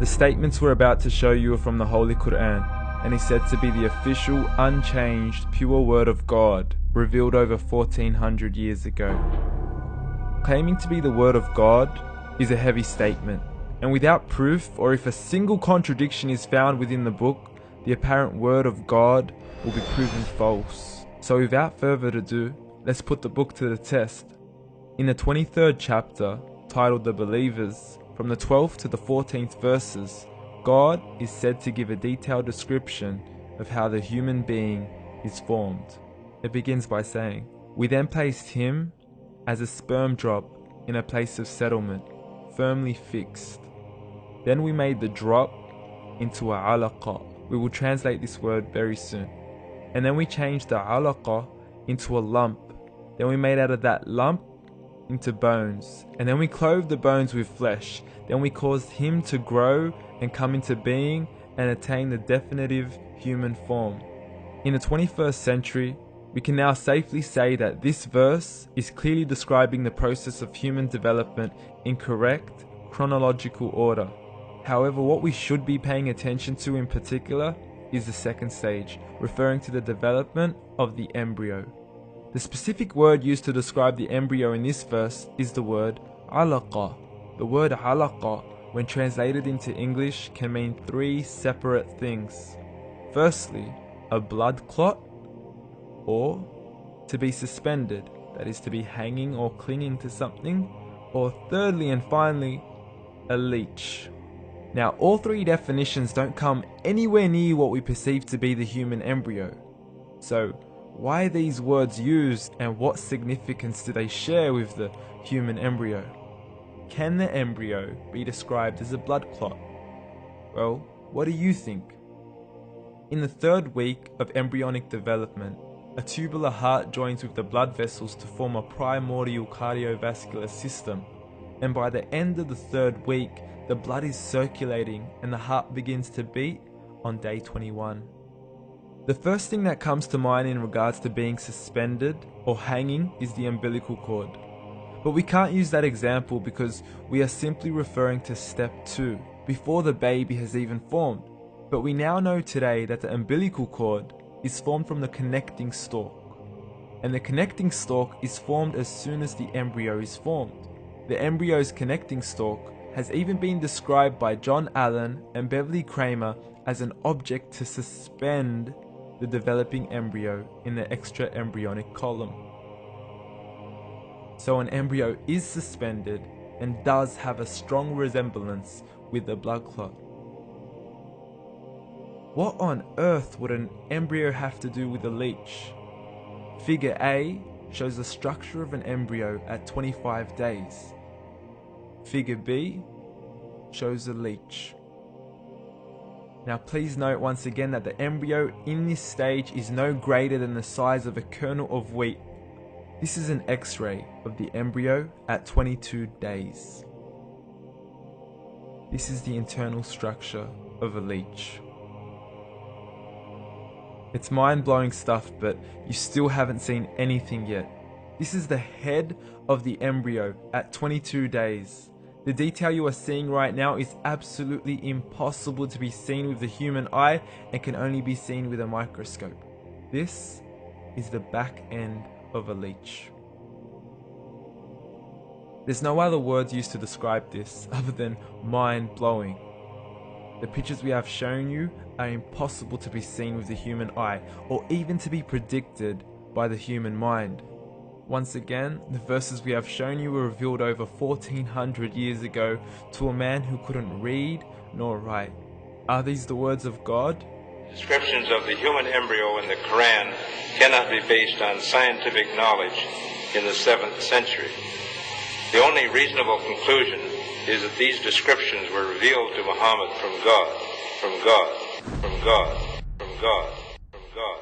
The statements we're about to show you are from the Holy Quran, and is said to be the official, unchanged, pure word of God, revealed over 1400 years ago. Claiming to be the word of God is a heavy statement, and without proof, or if a single contradiction is found within the book, the apparent word of God will be proven false. So without further ado, let's put the book to the test. In the 23rd chapter, titled The Believers, from the 12th to the 14th verses, God is said to give a detailed description of how the human being is formed. It begins by saying, "We then placed him as a sperm drop in a place of settlement, firmly fixed. Then we made the drop into a علقه." We will translate this word very soon. "And then we changed the علقه into a lump. Then we made out of that lump into bones. And then we clothed the bones with flesh. Then we caused him to grow and come into being and attain the definitive human form." In the 21st century, we can now safely say that this verse is clearly describing the process of human development in correct chronological order. However, what we should be paying attention to in particular is the second stage, referring to the development of the embryo. The specific word used to describe the embryo in this verse is the word علقه. The word علقه, when translated into English, can mean three separate things. Firstly, a blood clot, or to be suspended, that is to be hanging or clinging to something, or thirdly and finally, a leech. Now, all three definitions don't come anywhere near what we perceive to be the human embryo. So, why are these words used, and what significance do they share with the human embryo? Can the embryo be described as a blood clot? Well, what do you think? In the third week of embryonic development, a tubular heart joins with the blood vessels to form a primordial cardiovascular system, and by the end of the third week, the blood is circulating and the heart begins to beat on day 21. The first thing that comes to mind in regards to being suspended or hanging is the umbilical cord. But we can't use that example because we are simply referring to step 2, before the baby has even formed. But we now know today that the umbilical cord is formed from the connecting stalk. And the connecting stalk is formed as soon as the embryo is formed. The embryo's connecting stalk has even been described by John Allen and Beverly Kramer as an object to suspend the developing embryo in the extra-embryonic column. So an embryo is suspended and does have a strong resemblance with the blood clot. What on earth would an embryo have to do with a leech? Figure A shows the structure of an embryo at 25 days. Figure B shows a leech. Now please note once again that the embryo in this stage is no greater than the size of a kernel of wheat. This is an X-ray of the embryo at 22 days. This is the internal structure of a leech. It's mind-blowing stuff, but you still haven't seen anything yet. This is the head of the embryo at 22 days. The detail you are seeing right now is absolutely impossible to be seen with the human eye and can only be seen with a microscope. This is the back end of a leech. There's no other words used to describe this other than mind-blowing. The pictures we have shown you are impossible to be seen with the human eye or even to be predicted by the human mind. Once again, the verses we have shown you were revealed over 1400 years ago to a man who couldn't read nor write. Are these the words of God? Descriptions of the human embryo in the Quran cannot be based on scientific knowledge in the 7th century. The only reasonable conclusion is that these descriptions were revealed to Muhammad from God, from God, from God, from God, from God.